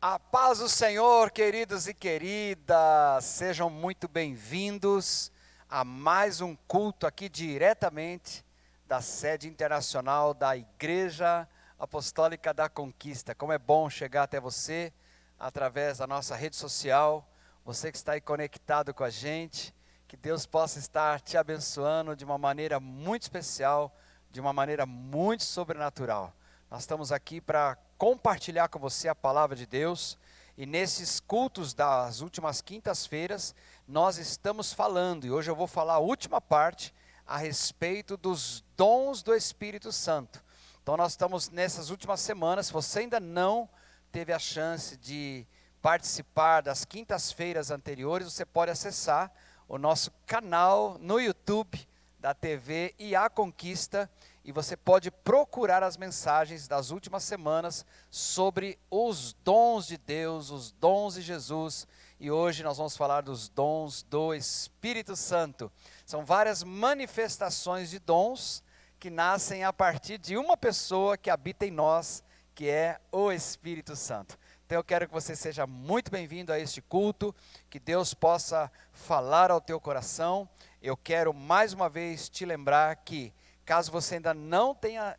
A paz do Senhor, queridos e queridas, sejam muito bem-vindos a mais um culto aqui diretamente da sede internacional da Igreja Apostólica da Conquista. Como é bom chegar até você através da nossa rede social, você que está aí conectado com a gente, que Deus possa estar te abençoando de uma maneira muito especial, de uma maneira muito sobrenatural. Nós estamos aqui para compartilhar com você a palavra de Deus, e nesses cultos das últimas quintas-feiras, nós estamos falando, e hoje eu vou falar a última parte, a respeito dos dons do Espírito Santo. Então nós estamos nessas últimas semanas. Se você ainda não teve a chance de participar das quintas-feiras anteriores, você pode acessar o nosso canal no YouTube da TV e a Conquista, e você pode procurar as mensagens das últimas semanas sobre os dons de Deus, os dons de Jesus, e hoje nós vamos falar dos dons do Espírito Santo. São várias manifestações de dons que nascem a partir de uma pessoa que habita em nós, que é o Espírito Santo. Então eu quero que você seja muito bem-vindo a este culto, que Deus possa falar ao teu coração. Eu quero mais uma vez te lembrar que, caso você ainda não tenha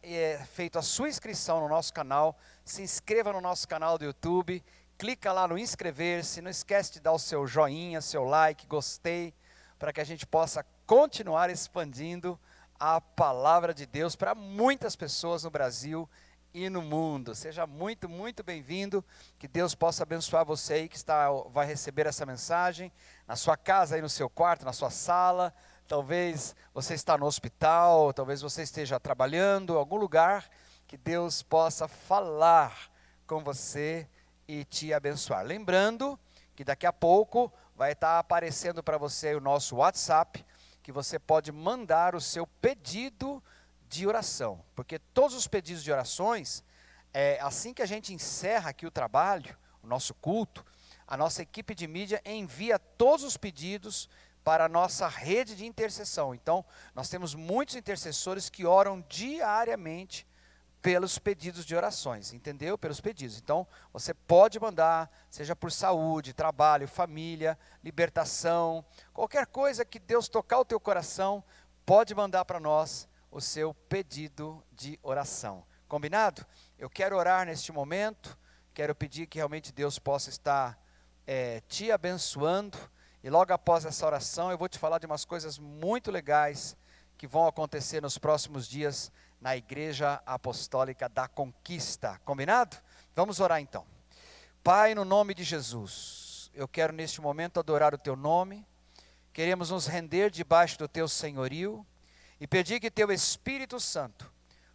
feito a sua inscrição no nosso canal, se inscreva no nosso canal do YouTube, clica lá no inscrever-se, não esquece de dar o seu joinha, seu like, gostei, para que a gente possa continuar expandindo a palavra de Deus para muitas pessoas no Brasil e no mundo. Seja muito, muito bem-vindo, que Deus possa abençoar você aí que vai receber essa mensagem, na sua casa, aí no seu quarto, na sua sala. Talvez você está no hospital, talvez você esteja trabalhando, em algum lugar, que Deus possa falar com você e te abençoar. Lembrando que daqui a pouco vai estar aparecendo para você o nosso WhatsApp, que você pode mandar o seu pedido de oração, porque todos os pedidos de orações, assim que a gente encerra aqui o trabalho, o nosso culto, a nossa equipe de mídia envia todos os pedidos para a nossa rede de intercessão. Então, nós temos muitos intercessores que oram diariamente pelos pedidos de orações, entendeu? Pelos pedidos. Então, você pode mandar, seja por saúde, trabalho, família, libertação, qualquer coisa que Deus tocar o teu coração, pode mandar para nós o seu pedido de oração. Combinado? Eu quero orar neste momento, quero pedir que realmente Deus possa estar te abençoando, e logo após essa oração eu vou te falar de umas coisas muito legais que vão acontecer nos próximos dias na Igreja Apostólica da Conquista. Combinado? Vamos orar então. Pai, no nome de Jesus, eu quero neste momento adorar o teu nome, queremos nos render debaixo do teu senhorio, e pedir que teu Espírito Santo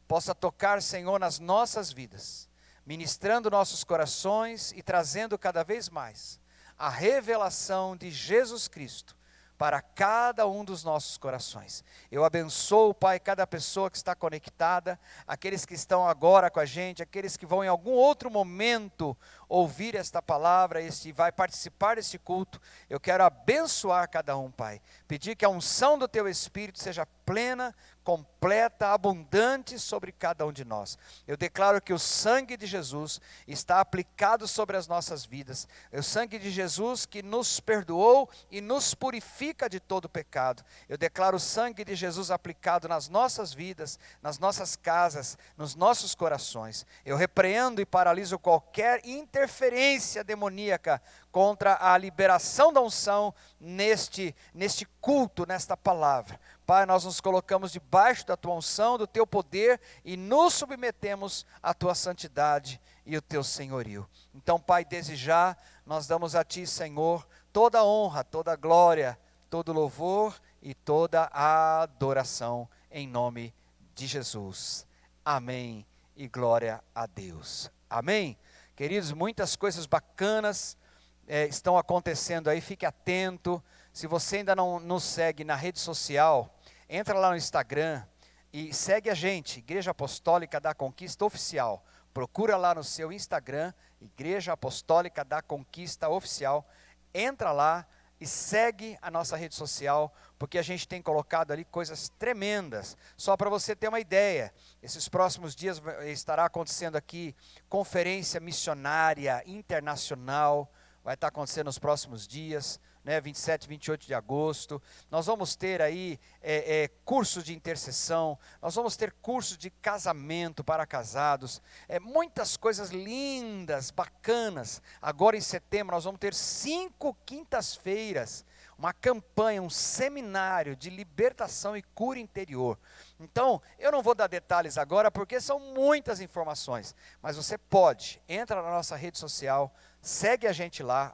possa tocar, Senhor, nas nossas vidas, ministrando nossos corações e trazendo cada vez mais a revelação de Jesus Cristo para cada um dos nossos corações. Eu abençoo, Pai, cada pessoa que está conectada, aqueles que estão agora com a gente, aqueles que vão em algum outro momento ouvir esta palavra, vai participar deste culto. Eu quero abençoar cada um, Pai. Pedir que a unção do Teu Espírito seja plena, completa, abundante sobre cada um de nós. Eu declaro que o sangue de Jesus está aplicado sobre as nossas vidas. É o sangue de Jesus que nos perdoou e nos purifica de todo pecado. Eu declaro o sangue de Jesus aplicado nas nossas vidas, nas nossas casas, nos nossos corações. Eu repreendo e paraliso qualquer interferência demoníaca contra a liberação da unção neste culto, nesta palavra. Pai, nós nos colocamos debaixo da tua unção, do teu poder, e nos submetemos à tua santidade e o teu senhorio. Então, Pai, desde já, nós damos a ti, Senhor, toda a honra, toda a glória, todo o louvor e toda a adoração, em nome de Jesus. Amém e glória a Deus. Amém? Queridos, muitas coisas bacanas estão acontecendo aí, fique atento. Se você ainda não nos segue na rede social, entra lá no Instagram e segue a gente, Igreja Apostólica da Conquista Oficial. Procura lá no seu Instagram, Igreja Apostólica da Conquista Oficial. Entra lá e segue a nossa rede social, porque a gente tem colocado ali coisas tremendas. Só para você ter uma ideia, esses próximos dias estará acontecendo aqui conferência missionária internacional, vai estar acontecendo nos próximos dias, né, 27 e 28 de agosto. Nós vamos ter aí cursos de intercessão, nós vamos ter cursos de casamento para casados, muitas coisas lindas, bacanas. Agora em setembro nós vamos ter 5 quintas-feiras, uma campanha, um seminário de libertação e cura interior. Então, eu não vou dar detalhes agora porque são muitas informações, mas você pode, entra na nossa rede social, segue a gente lá,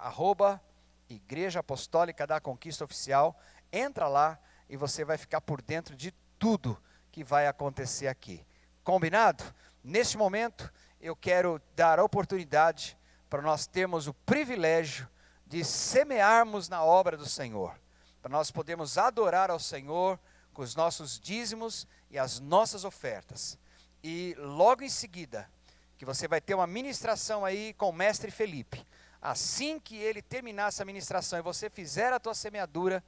Igreja Apostólica da Conquista Oficial, entra lá e você vai ficar por dentro de tudo que vai acontecer aqui. Combinado? Neste momento, eu quero dar a oportunidade para nós termos o privilégio de semearmos na obra do Senhor, para nós podermos adorar ao Senhor com os nossos dízimos e as nossas ofertas. E logo em seguida, que você vai ter uma ministração aí com o mestre Felipe. Assim que ele terminar essa ministração e você fizer a tua semeadura,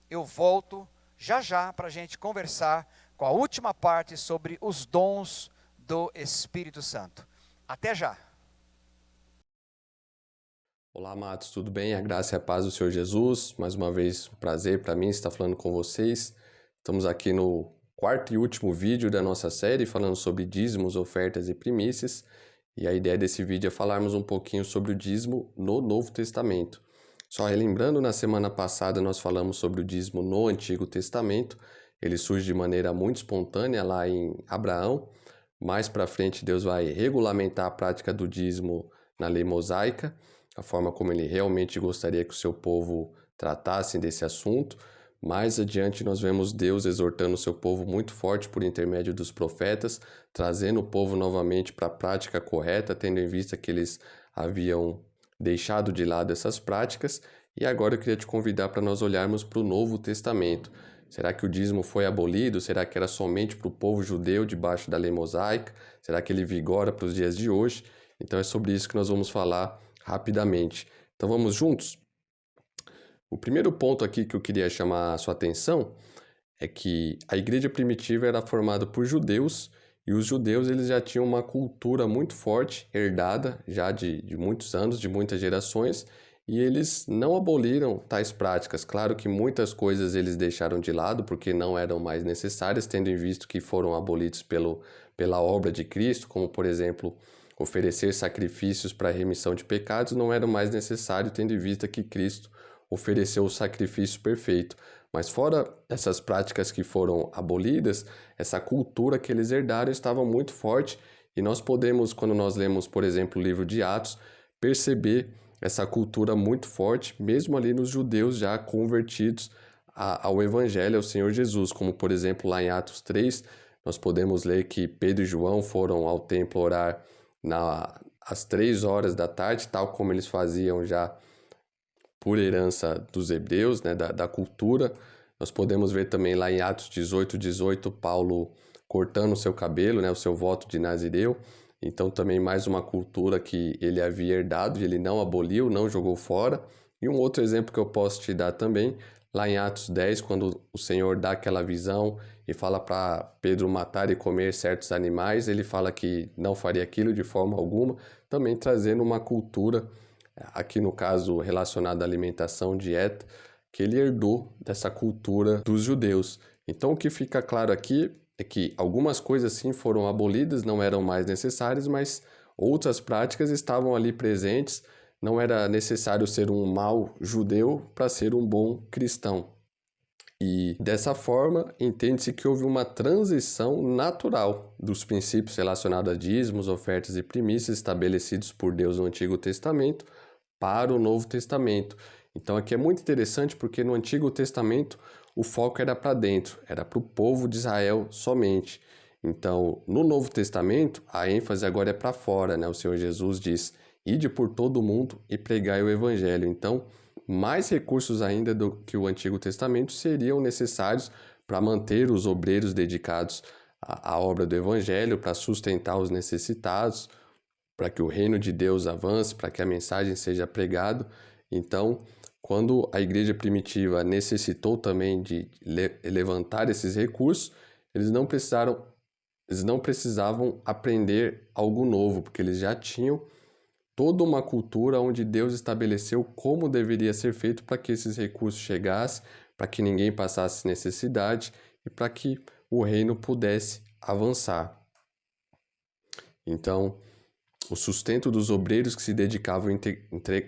eu volto já para a gente conversar com a última parte sobre os dons do Espírito Santo. Até já! Olá, amados, tudo bem? A graça e a paz do Senhor Jesus. Mais uma vez, um prazer para mim estar falando com vocês. Estamos aqui no quarto e último vídeo da nossa série, falando sobre dízimos, ofertas e primícias. E a ideia desse vídeo é falarmos um pouquinho sobre o dízimo no Novo Testamento. Só relembrando, na semana passada nós falamos sobre o dízimo no Antigo Testamento. Ele surge de maneira muito espontânea lá em Abraão. Mais para frente Deus vai regulamentar a prática do dízimo na lei mosaica, a forma como ele realmente gostaria que o seu povo tratasse desse assunto. Mais adiante nós vemos Deus exortando o seu povo muito forte por intermédio dos profetas, trazendo o povo novamente para a prática correta, tendo em vista que eles haviam deixado de lado essas práticas. E agora eu queria te convidar para nós olharmos para o Novo Testamento. Será que o dízimo foi abolido? Será que era somente para o povo judeu debaixo da lei mosaica? Será que ele vigora para os dias de hoje? Então é sobre isso que nós vamos falar rapidamente. Então vamos juntos? O primeiro ponto aqui que eu queria chamar a sua atenção é que a igreja primitiva era formada por judeus, e os judeus eles já tinham uma cultura muito forte, herdada já de muitos anos, de muitas gerações, e eles não aboliram tais práticas. Claro que muitas coisas eles deixaram de lado porque não eram mais necessárias, tendo em vista que foram abolidos pela obra de Cristo, como por exemplo, oferecer sacrifícios para a remissão de pecados não era mais necessário, tendo em vista que Cristo ofereceu o sacrifício perfeito. Mas fora essas práticas que foram abolidas, essa cultura que eles herdaram estava muito forte, e nós podemos, quando nós lemos, por exemplo, o livro de Atos, perceber essa cultura muito forte, mesmo ali nos judeus já convertidos ao Evangelho, ao Senhor Jesus, como por exemplo lá em Atos 3, nós podemos ler que Pedro e João foram ao templo orar às 3 horas da tarde, tal como eles faziam já por herança dos hebreus, né, da cultura. Nós podemos ver também lá em Atos 18, Paulo cortando o seu cabelo, né, o seu voto de Nazireu. Então também mais uma cultura que ele havia herdado e ele não aboliu, não jogou fora. E um outro exemplo que eu posso te dar também, lá em Atos 10, quando o Senhor dá aquela visão e fala para Pedro matar e comer certos animais, ele fala que não faria aquilo de forma alguma, também trazendo uma cultura, aqui no caso relacionada à alimentação, dieta, que ele herdou dessa cultura dos judeus. Então o que fica claro aqui é que algumas coisas sim foram abolidas, não eram mais necessárias, mas outras práticas estavam ali presentes. Não era necessário ser um mau judeu para ser um bom cristão. E dessa forma, entende-se que houve uma transição natural dos princípios relacionados a dízimos, ofertas e primícias estabelecidos por Deus no Antigo Testamento para o Novo Testamento. Então aqui é muito interessante porque no Antigo Testamento o foco era para dentro, era para o povo de Israel somente. Então no Novo Testamento a ênfase agora é para fora, né? O Senhor Jesus diz: ide por todo o mundo e pregai o Evangelho. Então mais recursos ainda do que o Antigo Testamento seriam necessários para manter os obreiros dedicados à obra do Evangelho, para sustentar os necessitados, para que o reino de Deus avance, para que a mensagem seja pregada. Então, quando a igreja primitiva necessitou também de levantar esses recursos, eles não precisavam aprender algo novo, porque eles já tinham toda uma cultura onde Deus estabeleceu como deveria ser feito para que esses recursos chegassem, para que ninguém passasse necessidade e para que o reino pudesse avançar. Então, o sustento dos obreiros que se dedicavam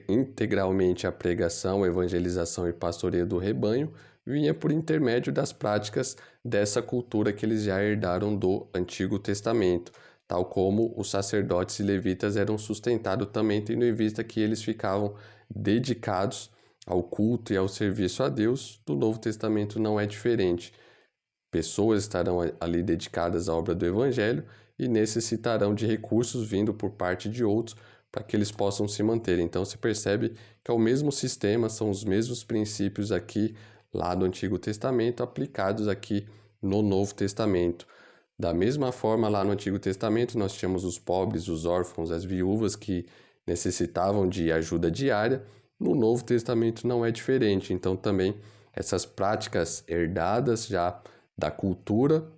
integralmente à pregação, evangelização e pastoreio do rebanho vinha por intermédio das práticas dessa cultura que eles já herdaram do Antigo Testamento, tal como os sacerdotes e levitas eram sustentados também, tendo em vista que eles ficavam dedicados ao culto e ao serviço a Deus. Do Novo Testamento não é diferente. Pessoas estarão ali dedicadas à obra do Evangelho e necessitarão de recursos vindo por parte de outros para que eles possam se manter. Então se percebe que é o mesmo sistema, são os mesmos princípios aqui lá do Antigo Testamento aplicados aqui no Novo Testamento. Da mesma forma, lá no Antigo Testamento nós tínhamos os pobres, os órfãos, as viúvas que necessitavam de ajuda diária. No Novo Testamento não é diferente. Então também essas práticas herdadas já da cultura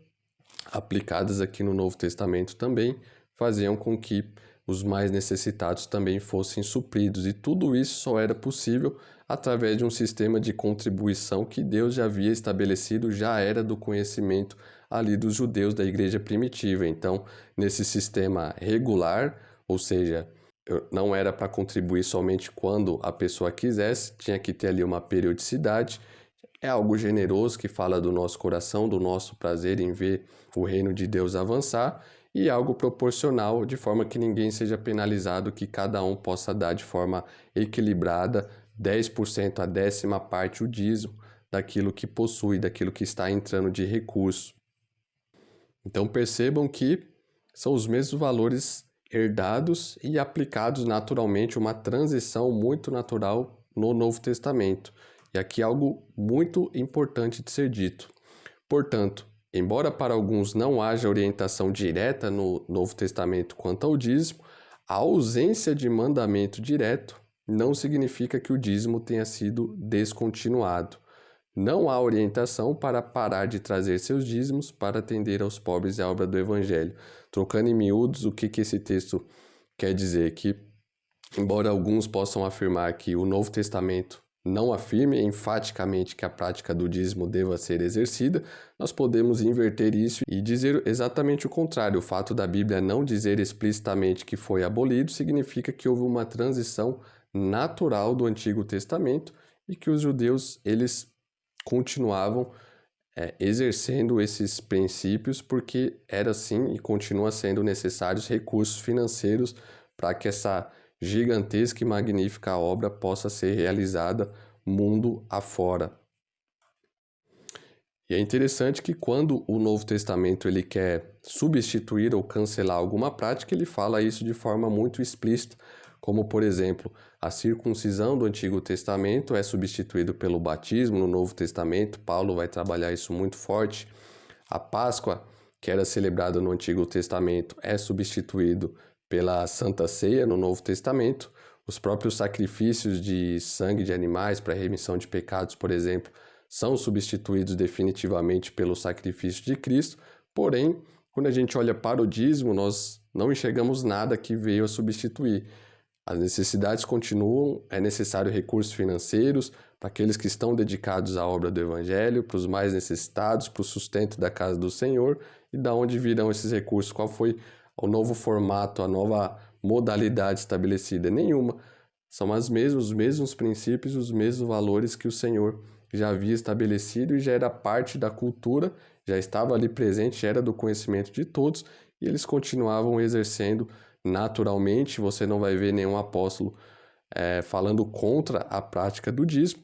aplicadas aqui no Novo Testamento também faziam com que os mais necessitados também fossem supridos. E tudo isso só era possível através de um sistema de contribuição que Deus já havia estabelecido, já era do conhecimento ali dos judeus da igreja primitiva. Então, nesse sistema regular, ou seja, não era para contribuir somente quando a pessoa quisesse, tinha que ter ali uma periodicidade. É algo generoso que fala do nosso coração, do nosso prazer em ver o reino de Deus avançar, e algo proporcional, de forma que ninguém seja penalizado, que cada um possa dar de forma equilibrada 10% a 10ª parte o dízimo daquilo que possui, daquilo que está entrando de recurso. Então percebam que são os mesmos valores herdados e aplicados naturalmente, uma transição muito natural no Novo Testamento. E aqui algo muito importante de ser dito. Portanto, embora para alguns não haja orientação direta no Novo Testamento quanto ao dízimo, a ausência de mandamento direto não significa que o dízimo tenha sido descontinuado. Não há orientação para parar de trazer seus dízimos para atender aos pobres e à obra do Evangelho. Trocando em miúdos, o que esse texto quer dizer? Que, embora alguns possam afirmar que o Novo Testamento não afirme enfaticamente que a prática do dízimo deva ser exercida, nós podemos inverter isso e dizer exatamente o contrário. O fato da Bíblia não dizer explicitamente que foi abolido significa que houve uma transição natural do Antigo Testamento e que os judeus, eles continuavam exercendo esses princípios porque era sim e continua sendo necessários recursos financeiros para que essa gigantesca e magnífica obra possa ser realizada mundo afora. E é interessante que quando o Novo Testamento ele quer substituir ou cancelar alguma prática, ele fala isso de forma muito explícita, como por exemplo, a circuncisão do Antigo Testamento é substituído pelo batismo no Novo Testamento. Paulo vai trabalhar isso muito forte. A Páscoa, que era celebrada no Antigo Testamento, é substituído pela Santa Ceia no Novo Testamento. Os próprios sacrifícios de sangue de animais para remissão de pecados, por exemplo, são substituídos definitivamente pelo sacrifício de Cristo. Porém, quando a gente olha para o dízimo, nós não enxergamos nada que veio a substituir. As necessidades continuam, é necessário recursos financeiros para aqueles que estão dedicados à obra do Evangelho, para os mais necessitados, para o sustento da casa do Senhor. E da onde virão esses recursos? Qual foi o novo formato, a nova modalidade estabelecida? Nenhuma. São os mesmos princípios, os mesmos valores que o Senhor já havia estabelecido e já era parte da cultura, já estava ali presente, já era do conhecimento de todos, e eles continuavam exercendo naturalmente. Você não vai ver nenhum apóstolo falando contra a prática do dízimo.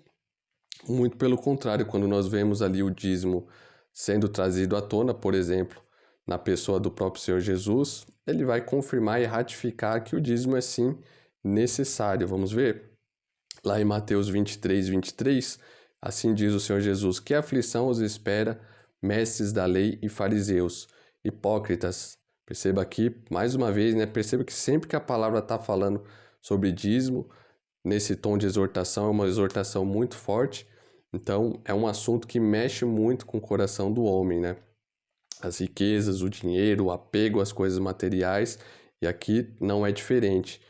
Muito pelo contrário, quando nós vemos ali o dízimo sendo trazido à tona, por exemplo, na pessoa do próprio Senhor Jesus, ele vai confirmar e ratificar que o dízimo é sim necessário. Vamos ver? Lá em Mateus 23, assim diz o Senhor Jesus: que aflição os espera, mestres da lei e fariseus, hipócritas. Perceba aqui, mais uma vez, perceba que sempre que a palavra está falando sobre dízimo, nesse tom de exortação, é uma exortação muito forte. Então, é um assunto que mexe muito com o coração do homem, né? As riquezas, o dinheiro, o apego às coisas materiais, e aqui não é diferente.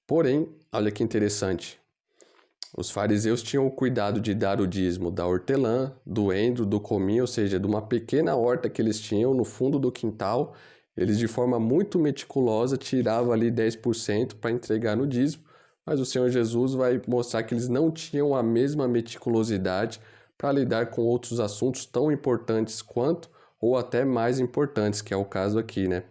Porém, olha que interessante, os fariseus tinham o cuidado de dar o dízimo da hortelã, do endro, do cominho, ou seja, de uma pequena horta que eles tinham no fundo do quintal. Eles, de forma muito meticulosa, tiravam ali 10% para entregar no dízimo, mas o Senhor Jesus vai mostrar que eles não tinham a mesma meticulosidade para lidar com outros assuntos tão importantes quanto, ou até mais importantes, que é o caso aqui, né?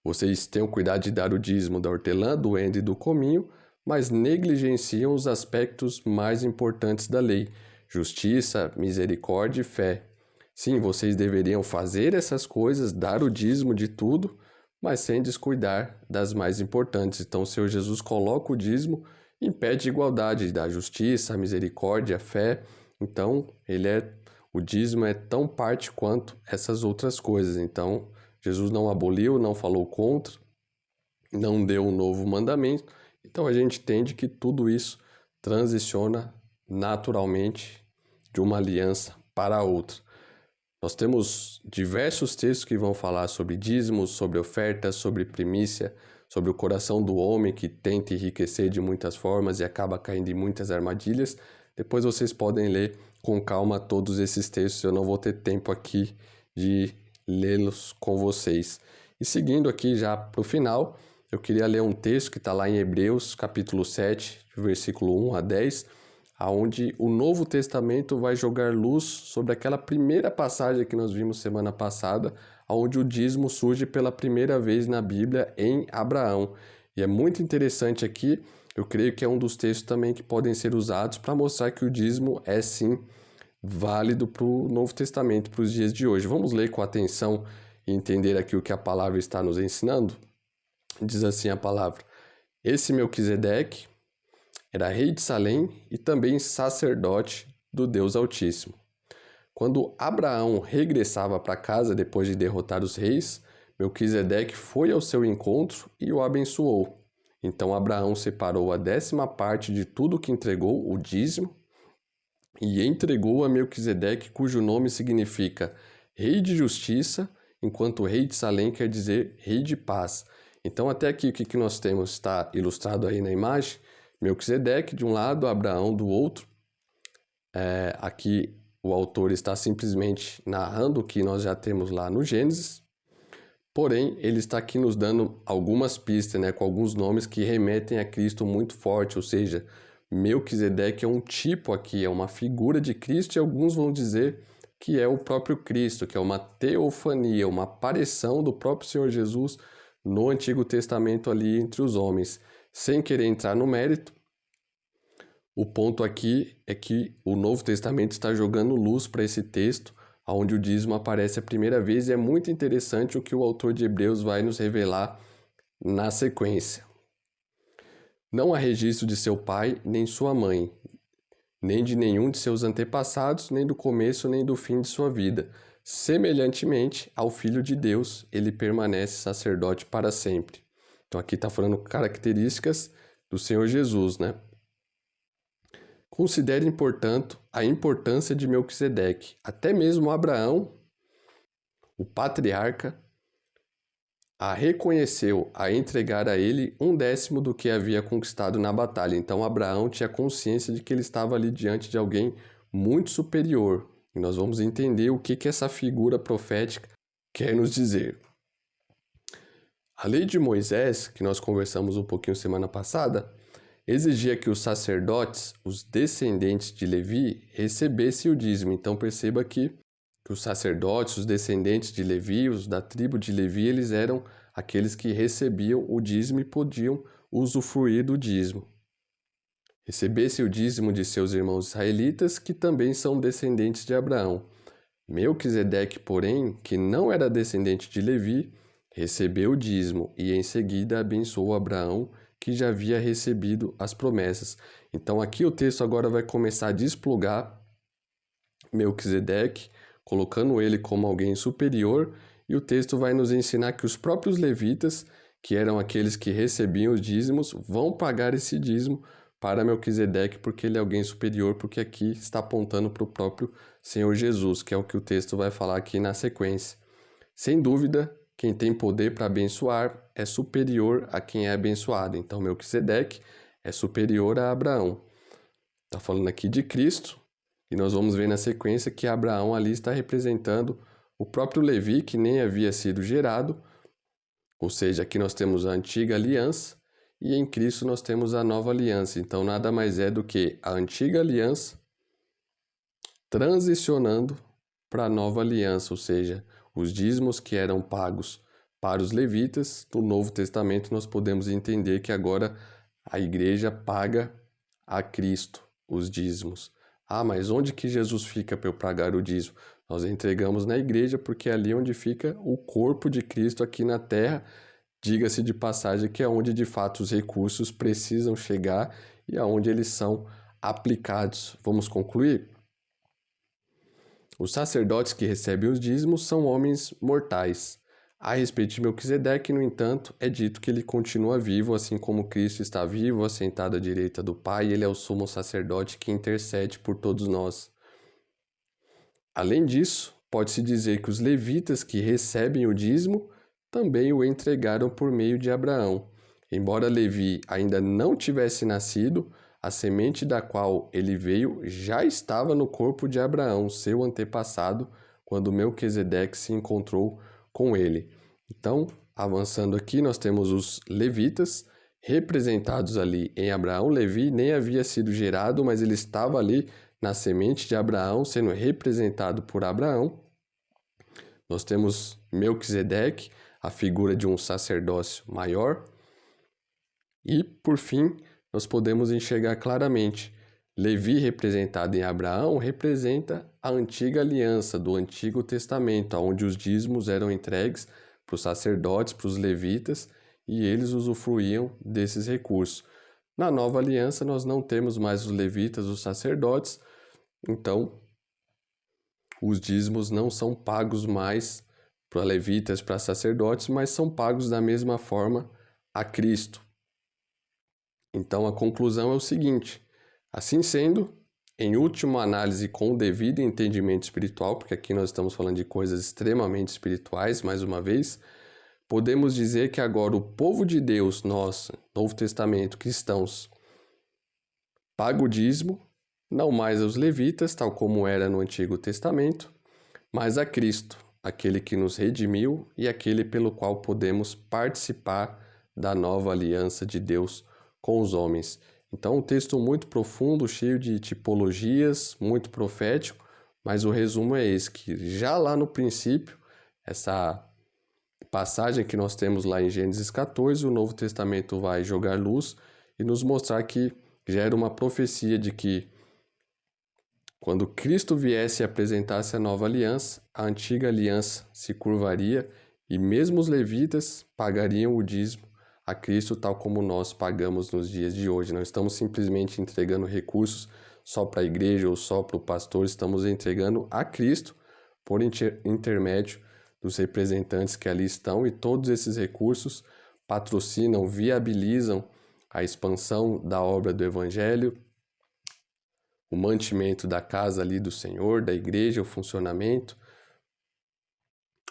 Vocês têm o cuidado de dar o dízimo da hortelã, do endro e do cominho, mas negligenciam os aspectos mais importantes da lei: justiça, misericórdia e fé. Sim, vocês deveriam fazer essas coisas, dar o dízimo de tudo, mas sem descuidar das mais importantes. Então, o Senhor Jesus coloca o dízimo em pé de igualdade da justiça, a misericórdia, a fé. Então, o dízimo é tão parte quanto essas outras coisas. Então, Jesus não aboliu, não falou contra, não deu um novo mandamento. Então a gente entende que tudo isso transiciona naturalmente de uma aliança para outra. Nós temos diversos textos que vão falar sobre dízimos, sobre ofertas, sobre primícia, sobre o coração do homem que tenta enriquecer de muitas formas e acaba caindo em muitas armadilhas. Depois vocês podem ler com calma todos esses textos, eu não vou ter tempo aqui de lê-los com vocês. E seguindo aqui já para o final, eu queria ler um texto que está lá em Hebreus, capítulo 7, versículo 1 a 10, onde o Novo Testamento vai jogar luz sobre aquela primeira passagem que nós vimos semana passada, onde o dízimo surge pela primeira vez na Bíblia em Abraão. E é muito interessante aqui, eu creio que é um dos textos também que podem ser usados para mostrar que o dízimo é sim válido para o Novo Testamento, para os dias de hoje. Vamos ler com atenção e entender aqui o que a palavra está nos ensinando? Diz assim a palavra: esse Melquisedeque era rei de Salém e também sacerdote do Deus Altíssimo. Quando Abraão regressava para casa depois de derrotar os reis, Melquisedeque foi ao seu encontro e o abençoou. Então Abraão separou a 10ª parte de tudo que entregou, o dízimo, e entregou a Melquisedeque, cujo nome significa Rei de Justiça, enquanto Rei de Salém quer dizer Rei de Paz. Então até aqui o que nós temos está ilustrado aí na imagem: Melquisedeque de um lado, Abraão do outro. Aqui o autor está simplesmente narrando o que nós já temos lá no Gênesis, porém ele está aqui nos dando algumas pistas, né, com alguns nomes que remetem a Cristo muito forte, ou seja, Melquisedeque é um tipo aqui, é uma figura de Cristo, e alguns vão dizer que é o próprio Cristo, que é uma teofania, uma aparição do próprio Senhor Jesus no Antigo Testamento ali entre os homens. Sem querer entrar no mérito, o ponto aqui é que o Novo Testamento está jogando luz para esse texto, onde o dízimo aparece a primeira vez, e é muito interessante o que o autor de Hebreus vai nos revelar na sequência. Não há registro de seu pai nem sua mãe, nem de nenhum de seus antepassados, nem do começo nem do fim de sua vida. Semelhantemente ao Filho de Deus, ele permanece sacerdote para sempre. Então aqui está falando características do Senhor Jesus, né? Considerem, portanto, a importância de Melquisedeque. Até mesmo Abraão, o patriarca, a reconheceu a entregar a ele 1/10 do que havia conquistado na batalha. Então Abraão tinha consciência de que ele estava ali diante de alguém muito superior. E nós vamos entender o que essa figura profética quer nos dizer. A lei de Moisés, que nós conversamos um pouquinho semana passada, exigia que os sacerdotes, os descendentes de Levi, recebessem o dízimo. Então perceba que os sacerdotes, os descendentes de Levi, os da tribo de Levi, eles eram aqueles que recebiam o dízimo e podiam usufruir do dízimo. Recebessem o dízimo de seus irmãos israelitas, que também são descendentes de Abraão. Melquisedeque, porém, que não era descendente de Levi, recebeu o dízimo e em seguida abençoou Abraão, que já havia recebido as promessas. Então aqui o texto agora vai começar a desplugar Melquisedeque, colocando ele como alguém superior, e o texto vai nos ensinar que os próprios levitas, que eram aqueles que recebiam os dízimos, vão pagar esse dízimo para Melquisedeque, porque ele é alguém superior, porque aqui está apontando para o próprio Senhor Jesus, que é o que o texto vai falar aqui na sequência. Sem dúvida, quem tem poder para abençoar é superior a quem é abençoado. Então, Melquisedeque é superior a Abraão. Está falando aqui de Cristo, e nós vamos ver na sequência que Abraão ali está representando o próprio Levi, que nem havia sido gerado, ou seja, aqui nós temos a antiga aliança, e em Cristo nós temos a nova aliança. Então, nada mais é do que a antiga aliança transicionando para a nova aliança, ou seja, os dízimos que eram pagos para os levitas, no Novo Testamento nós podemos entender que agora a igreja paga a Cristo os dízimos. Ah, mas onde que Jesus fica para eu pagar o dízimo? Nós entregamos na igreja porque é ali onde fica o corpo de Cristo aqui na terra. Diga-se de passagem que é onde de fato os recursos precisam chegar e aonde eles são aplicados. Vamos concluir? Os sacerdotes que recebem os dízimos são homens mortais. A respeito de Melquisedeque, no entanto, é dito que ele continua vivo, assim como Cristo está vivo, assentado à direita do Pai, e ele é o sumo sacerdote que intercede por todos nós. Além disso, pode-se dizer que os levitas que recebem o dízimo também o entregaram por meio de Abraão. Embora Levi ainda não tivesse nascido, a semente da qual ele veio já estava no corpo de Abraão, seu antepassado, quando Melquisedeque se encontrou com ele. Então, avançando aqui, nós temos os levitas representados ali em Abraão. Levi nem havia sido gerado, mas ele estava ali na semente de Abraão, sendo representado por Abraão. Nós temos Melquisedeque, a figura de um sacerdócio maior. E, por fim, nós podemos enxergar claramente, Levi representado em Abraão representa a antiga aliança do Antigo Testamento, onde os dízimos eram entregues para os sacerdotes, para os levitas, e eles usufruíam desses recursos. Na nova aliança nós não temos mais os levitas, os sacerdotes, então os dízimos não são pagos mais para levitas, para sacerdotes, mas são pagos da mesma forma a Cristo. Então a conclusão é o seguinte: assim sendo, em última análise com o devido entendimento espiritual, porque aqui nós estamos falando de coisas extremamente espirituais, mais uma vez, podemos dizer que agora o povo de Deus, nós, Novo Testamento, cristãos, paga o dízimo, não mais aos levitas, tal como era no Antigo Testamento, mas a Cristo, aquele que nos redimiu e aquele pelo qual podemos participar da nova aliança de Deus com os homens. Então, um texto muito profundo, cheio de tipologias, muito profético, mas o resumo é esse, que já lá no princípio, essa passagem que nós temos lá em Gênesis 14, o Novo Testamento vai jogar luz e nos mostrar que já era uma profecia de que quando Cristo viesse e apresentasse a nova aliança, a antiga aliança se curvaria e mesmo os levitas pagariam o dízimo a Cristo, tal como nós pagamos nos dias de hoje. Não estamos simplesmente entregando recursos só para a igreja ou só para o pastor, estamos entregando a Cristo por intermédio dos representantes que ali estão, e todos esses recursos patrocinam, viabilizam a expansão da obra do Evangelho, o mantimento da casa ali do Senhor, da igreja, o funcionamento,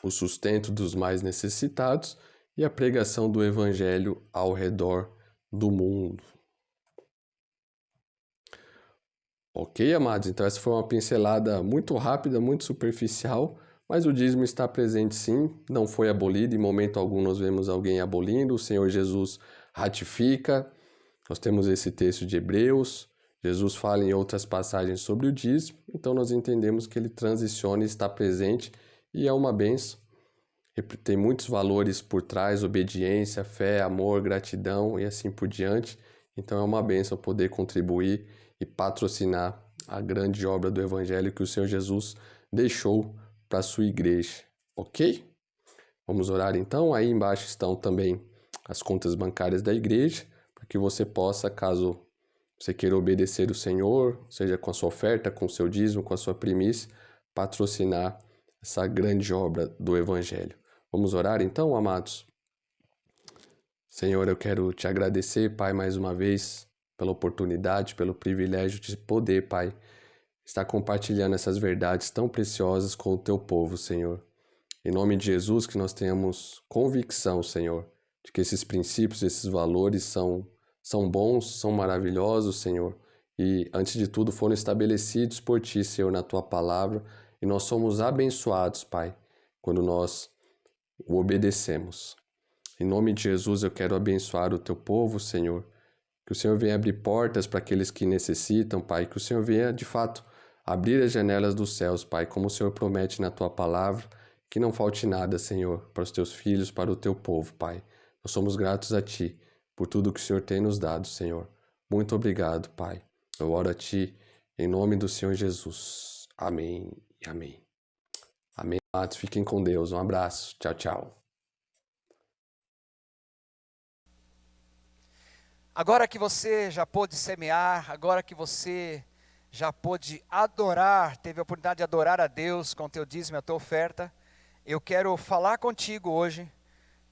o sustento dos mais necessitados e a pregação do Evangelho ao redor do mundo. Ok, amados? Então essa foi uma pincelada muito rápida, muito superficial, mas o dízimo está presente sim, não foi abolido, em momento algum nós vemos alguém abolindo, o Senhor Jesus ratifica. Nós temos esse texto de Hebreus, Jesus fala em outras passagens sobre o dízimo, então nós entendemos que ele transiciona e está presente e é uma bênção. Tem muitos valores por trás, obediência, fé, amor, gratidão e assim por diante. Então é uma bênção poder contribuir e patrocinar a grande obra do Evangelho que o Senhor Jesus deixou para a sua igreja, ok? Vamos orar então? Aí embaixo estão também as contas bancárias da igreja, para que você possa, caso você queira obedecer o Senhor, seja com a sua oferta, com o seu dízimo, com a sua primícia, patrocinar essa grande obra do Evangelho. Vamos orar então, amados? Senhor, eu quero te agradecer, Pai, mais uma vez, pela oportunidade, pelo privilégio de poder, Pai, estar compartilhando essas verdades tão preciosas com o Teu povo, Senhor. Em nome de Jesus, que nós tenhamos convicção, Senhor, de que esses princípios, esses valores são bons, são maravilhosos, Senhor, e, antes de tudo, foram estabelecidos por Ti, Senhor, na Tua palavra, e nós somos abençoados, Pai, quando nós o obedecemos. Em nome de Jesus, eu quero abençoar o Teu povo, Senhor, que o Senhor venha abrir portas para aqueles que necessitam, Pai, que o Senhor venha, de fato, abrir as janelas dos céus, Pai, como o Senhor promete na Tua palavra, que não falte nada, Senhor, para os Teus filhos, para o Teu povo, Pai. Nós somos gratos a Ti por tudo que o Senhor tem nos dado, Senhor. Muito obrigado, Pai. Eu oro a Ti em nome do Senhor Jesus. Amém e amém. Amém, amados. Fiquem com Deus. Um abraço. Tchau, tchau. Agora que você já pôde semear, agora que você já pôde adorar, teve a oportunidade de adorar a Deus com o teu dízimo e a tua oferta, eu quero falar contigo hoje,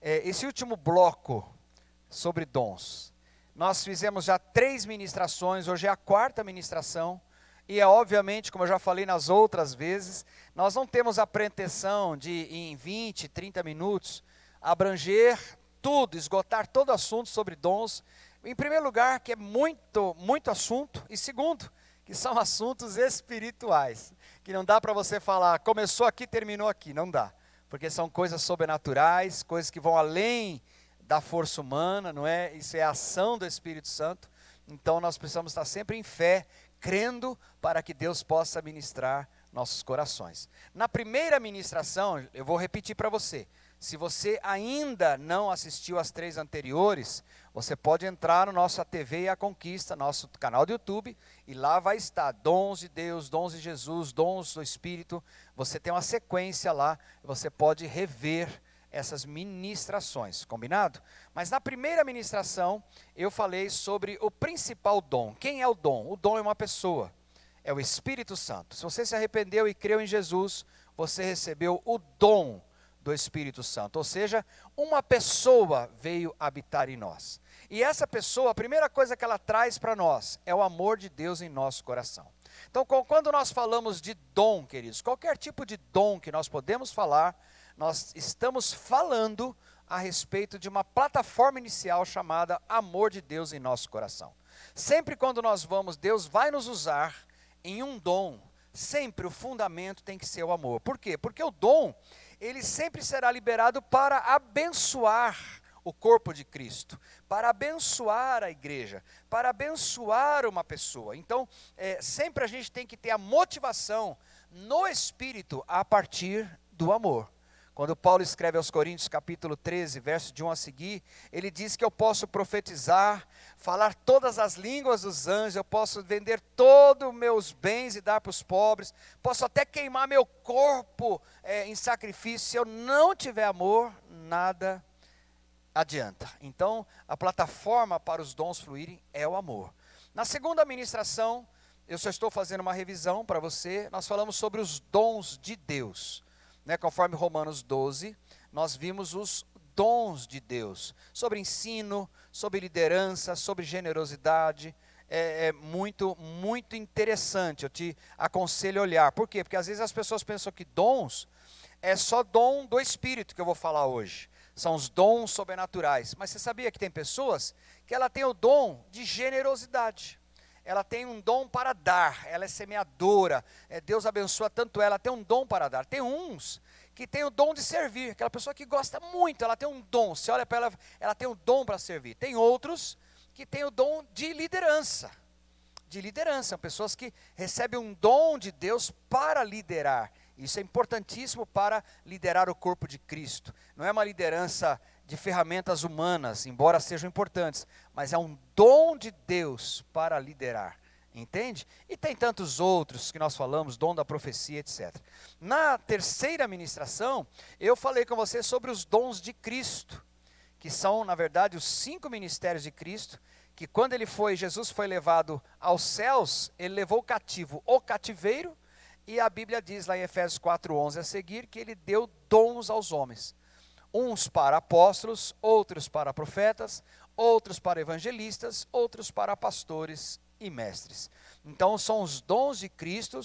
esse último bloco sobre dons. Nós fizemos já 3 ministrações, hoje é a 4ª ministração, e obviamente, como eu já falei nas outras vezes, nós não temos a pretensão de, em 20, 30 minutos, abranger tudo, esgotar todo assunto sobre dons. Em primeiro lugar, que é muito assunto, e segundo, que são assuntos espirituais, que não dá para você falar, começou aqui, terminou aqui, não dá, porque são coisas sobrenaturais, coisas que vão além da força humana, não é? Isso é a ação do Espírito Santo, então nós precisamos estar sempre em fé, crendo para que Deus possa ministrar nossos corações. Na primeira ministração, eu vou repetir para você, se você ainda não assistiu às 3 anteriores, você pode entrar no nosso ATV e a Conquista, nosso canal do YouTube, e lá vai estar dons de Deus, dons de Jesus, dons do Espírito. Você tem uma sequência lá, você pode rever essas ministrações, combinado? Mas na primeira ministração, eu falei sobre o principal dom. Quem é o dom? O dom é uma pessoa, é o Espírito Santo. Se você se arrependeu e creu em Jesus, você recebeu o dom do Espírito Santo, ou seja, uma pessoa veio habitar em nós. E essa pessoa, a primeira coisa que ela traz para nós é o amor de Deus em nosso coração. Então, quando nós falamos de dom, queridos, qualquer tipo de dom que nós podemos falar, nós estamos falando a respeito de uma plataforma inicial chamada amor de Deus em nosso coração. Sempre quando nós vamos, Deus vai nos usar em um dom, sempre o fundamento tem que ser o amor. Por quê? Porque o dom, ele sempre será liberado para abençoar o corpo de Cristo, para abençoar a igreja, para abençoar uma pessoa. Então, sempre a gente tem que ter a motivação no Espírito a partir do amor. Quando Paulo escreve aos Coríntios, capítulo 13, verso de 1 a seguir, ele diz que eu posso profetizar, falar todas as línguas dos anjos, eu posso vender todos os meus bens e dar para os pobres, posso até queimar meu corpo em sacrifício, se eu não tiver amor, nada adianta. Então, a plataforma para os dons fluírem é o amor. Na segunda ministração, eu só estou fazendo uma revisão para você, nós falamos sobre os dons de Deus. Conforme Romanos 12, nós vimos os dons de Deus, sobre ensino, sobre liderança, sobre generosidade. É muito interessante, eu te aconselho a olhar. Por quê? Porque às vezes as pessoas pensam que dons é só dom do Espírito que eu vou falar hoje. São os dons sobrenaturais. Mas você sabia que tem pessoas que ela tem o dom de generosidade. Ela tem um dom para dar, ela é semeadora, Deus abençoa tanto ela tem um dom para dar. Tem uns que tem o dom de servir, aquela pessoa que gosta muito, ela tem um dom, você olha para ela, ela tem um dom para servir. Tem outros que tem o dom de liderança, pessoas que recebem um dom de Deus para liderar. Isso é importantíssimo para liderar o corpo de Cristo. Não é uma liderança de ferramentas humanas, embora sejam importantes, mas é um dom de Deus para liderar, entende? E tem tantos outros que nós falamos, dom da profecia, etc. Na terceira ministração, eu falei com você sobre os dons de Cristo, que são, na verdade, os 5 ministérios de Cristo, que quando Jesus foi levado aos céus, ele levou cativo o cativeiro, e a Bíblia diz lá em Efésios 4:11 a seguir, que ele deu dons aos homens. uns para apóstolos, outros para profetas, outros para evangelistas, outros para pastores e mestres. Então são os dons de Cristo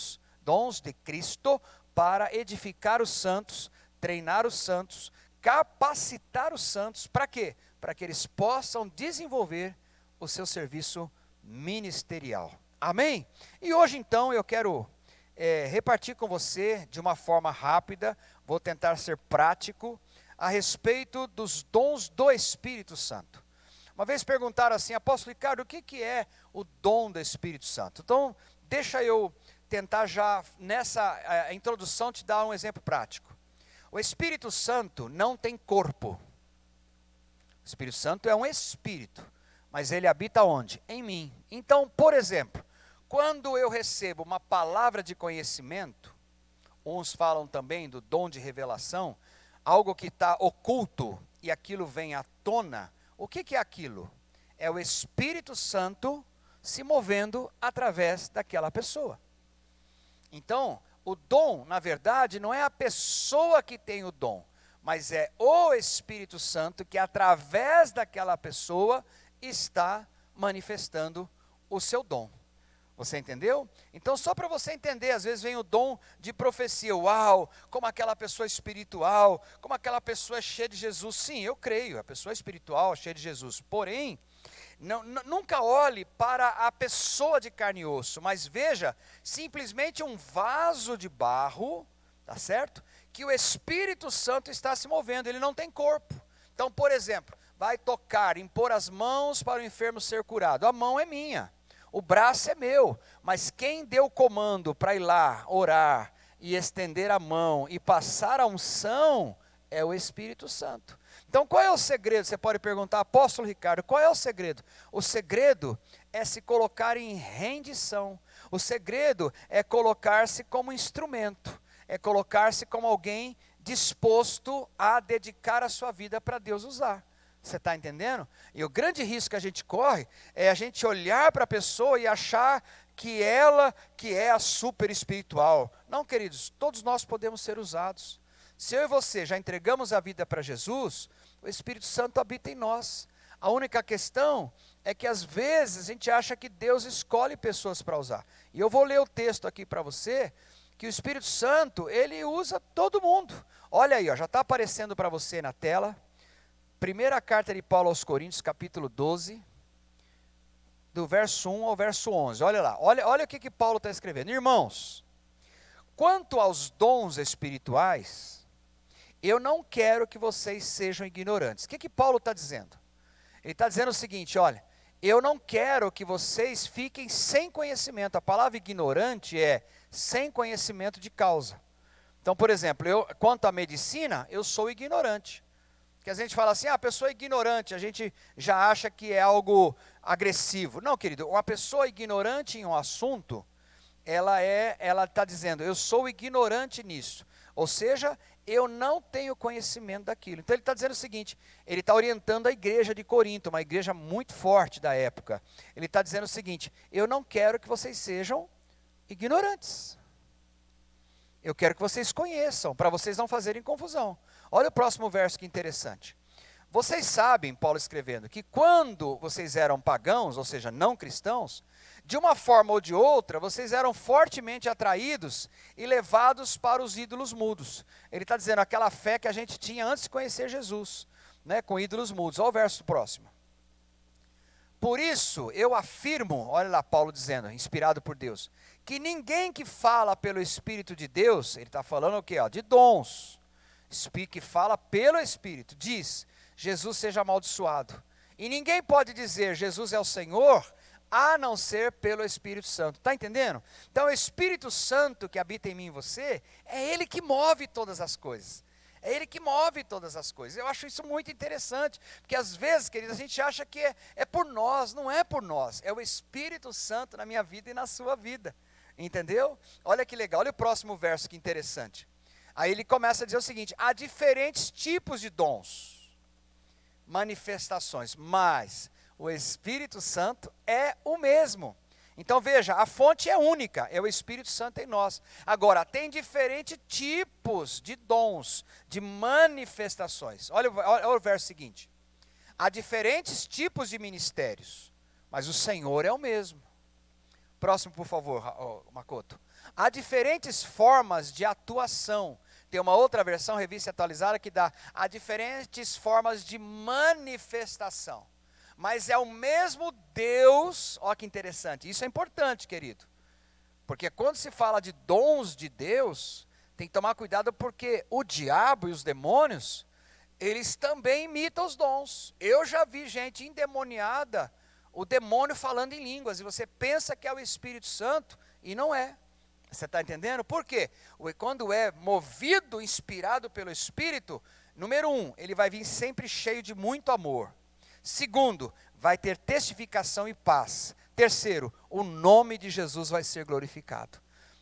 para edificar os santos, treinar os santos, capacitar os santos, para quê? Para que eles possam desenvolver o seu serviço ministerial. Amém? E hoje então eu quero repartir com você de uma forma rápida, vou tentar ser prático, a respeito dos dons do Espírito Santo. Uma vez perguntaram assim, apóstolo Ricardo, o que é o dom do Espírito Santo? Então, deixa eu tentar já, nessa introdução, te dar um exemplo prático. O Espírito Santo não tem corpo. O Espírito Santo é um espírito, mas ele habita onde? Em mim. Então, por exemplo, quando eu recebo uma palavra de conhecimento, uns falam também do dom de revelação, algo que está oculto e aquilo vem à tona. O que é aquilo? É o Espírito Santo se movendo através daquela pessoa. Então, o dom, na verdade, não é a pessoa que tem o dom, mas é o Espírito Santo que através daquela pessoa está manifestando o seu dom. Você entendeu? Então, só para você entender, às vezes vem o dom de profecia. Uau, como aquela pessoa espiritual, como aquela pessoa é cheia de Jesus. Sim, eu creio, a pessoa espiritual é cheia de Jesus. Porém, nunca olhe para a pessoa de carne e osso, mas veja simplesmente um vaso de barro, tá certo? Que o Espírito Santo está se movendo, ele não tem corpo. Então, por exemplo, vai tocar, impor as mãos para o enfermo ser curado. A mão é minha. O braço é meu, mas quem deu o comando para ir lá, orar e estender a mão e passar a unção é o Espírito Santo. Então qual é o segredo? Você pode perguntar, apóstolo Ricardo, qual é o segredo? O segredo é se colocar em rendição. O segredo é colocar-se como instrumento, é colocar-se como alguém disposto a dedicar a sua vida para Deus usar. Você está entendendo? E o grande risco que a gente corre é a gente olhar para a pessoa e achar que ela que é a super espiritual. Não, queridos, todos nós podemos ser usados. Se eu e você já entregamos a vida para Jesus, o Espírito Santo habita em nós. A única questão é que às vezes a gente acha que Deus escolhe pessoas para usar. E eu vou ler o texto aqui para você, que o Espírito Santo, ele usa todo mundo. Olha aí, ó, já está aparecendo para você na tela. Primeira carta de Paulo aos Coríntios, capítulo 12, do verso 1 ao verso 11. Olha lá, olha o que Paulo está escrevendo. Irmãos, quanto aos dons espirituais, eu não quero que vocês sejam ignorantes. O que Paulo está dizendo? Ele está dizendo o seguinte, olha, eu não quero que vocês fiquem sem conhecimento. A palavra ignorante é sem conhecimento de causa. Então, por exemplo, quanto à medicina, eu sou ignorante. Que a gente fala assim, a pessoa é ignorante, a gente já acha que é algo agressivo. Não, querido, uma pessoa ignorante em um assunto, ela está dizendo, eu sou ignorante nisso. Ou seja, eu não tenho conhecimento daquilo. Então ele está dizendo o seguinte, ele está orientando a igreja de Corinto, uma igreja muito forte da época. Ele está dizendo o seguinte, eu não quero que vocês sejam ignorantes. Eu quero que vocês conheçam, para vocês não fazerem confusão. Olha o próximo verso que interessante. Vocês sabem, Paulo escrevendo, que quando vocês eram pagãos, ou seja, não cristãos, de uma forma ou de outra, vocês eram fortemente atraídos e levados para os ídolos mudos. Ele está dizendo aquela fé que a gente tinha antes de conhecer Jesus, né, com ídolos mudos. Olha o verso próximo. Por isso, eu afirmo, olha lá Paulo dizendo, inspirado por Deus, que ninguém que fala pelo Espírito de Deus, ele está falando o quê? De dons, que fala pelo Espírito, diz, Jesus seja amaldiçoado. E ninguém pode dizer, Jesus é o Senhor, a não ser pelo Espírito Santo. Está entendendo? Então, o Espírito Santo que habita em mim e você, é Ele que move todas as coisas. É Ele que move todas as coisas. Eu acho isso muito interessante, porque às vezes, queridos, a gente acha que é por nós, não é por nós. É o Espírito Santo na minha vida e na sua vida. Entendeu? Olha que legal, olha o próximo verso que interessante. Aí ele começa a dizer o seguinte, há diferentes tipos de dons, manifestações, mas o Espírito Santo é o mesmo. Então veja, a fonte é única, é o Espírito Santo em nós. Agora, tem diferentes tipos de dons, de manifestações. Olha o verso seguinte. Há diferentes tipos de ministérios, mas o Senhor é o mesmo. Próximo, por favor, Makoto. Há diferentes formas de atuação. Tem uma outra versão, revista atualizada, que dá há diferentes formas de manifestação. Mas é o mesmo Deus, olha que interessante, isso é importante, querido. Porque quando se fala de dons de Deus, tem que tomar cuidado porque o diabo e os demônios, eles também imitam os dons. Eu já vi gente endemoniada, o demônio falando em línguas, e você pensa que é o Espírito Santo, e não é. Você está entendendo? Por quê? Quando é movido, inspirado pelo Espírito, número 1, ele vai vir sempre cheio de muito amor. Segundo, vai ter testificação e paz. Terceiro, o nome de Jesus vai ser glorificado.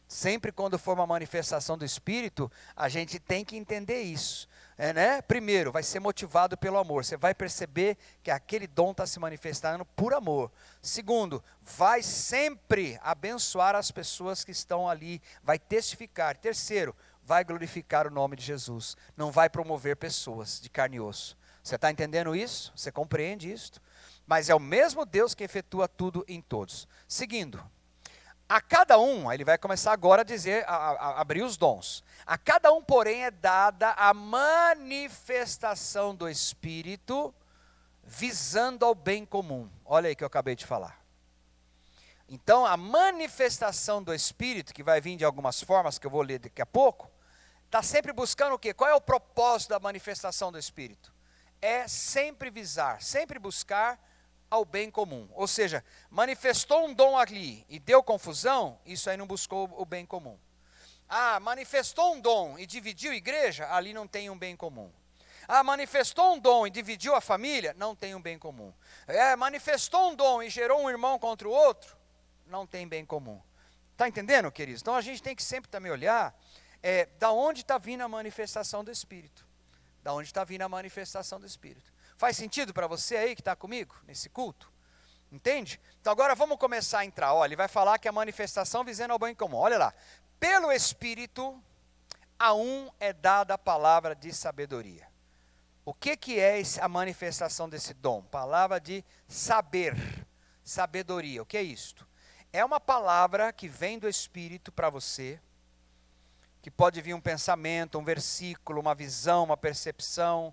Sempre quando for uma manifestação do Espírito, a gente tem que entender isso. Primeiro, vai ser motivado pelo amor. Você vai perceber que aquele dom está se manifestando por amor. Segundo, vai sempre abençoar as pessoas que estão ali. Vai testificar. Terceiro, vai glorificar o nome de Jesus. Não vai promover pessoas de carne e osso. Você está entendendo isso? Você compreende isso? Mas é o mesmo Deus que efetua tudo em todos. Seguindo, a cada um, ele vai começar agora a dizer, a abrir os dons. A cada um, porém, é dada a manifestação do Espírito, visando ao bem comum. Olha aí que eu acabei de falar. Então, a manifestação do Espírito, que vai vir de algumas formas, que eu vou ler daqui a pouco, está sempre buscando o quê? Qual é o propósito da manifestação do Espírito? É sempre visar, sempre buscar ao bem comum. Ou seja, manifestou um dom ali e deu confusão, isso aí não buscou o bem comum. Manifestou um dom e dividiu a igreja, ali não tem um bem comum. Manifestou um dom e dividiu a família, não tem um bem comum. Manifestou um dom e gerou um irmão contra o outro, não tem bem comum. Está entendendo, queridos? Então a gente tem que sempre também olhar da onde está vindo a manifestação do Espírito. Da onde está vindo a manifestação do Espírito. Faz sentido para você aí que está comigo, nesse culto? Entende? Então agora vamos começar a entrar. Olha, ele vai falar que a manifestação visando ao bem comum. Olha lá. Pelo Espírito, a um é dada a palavra de sabedoria. O que é a manifestação desse dom? Palavra de saber, sabedoria. O que é isto? É uma palavra que vem do Espírito para você, que pode vir um pensamento, um versículo, uma visão, uma percepção,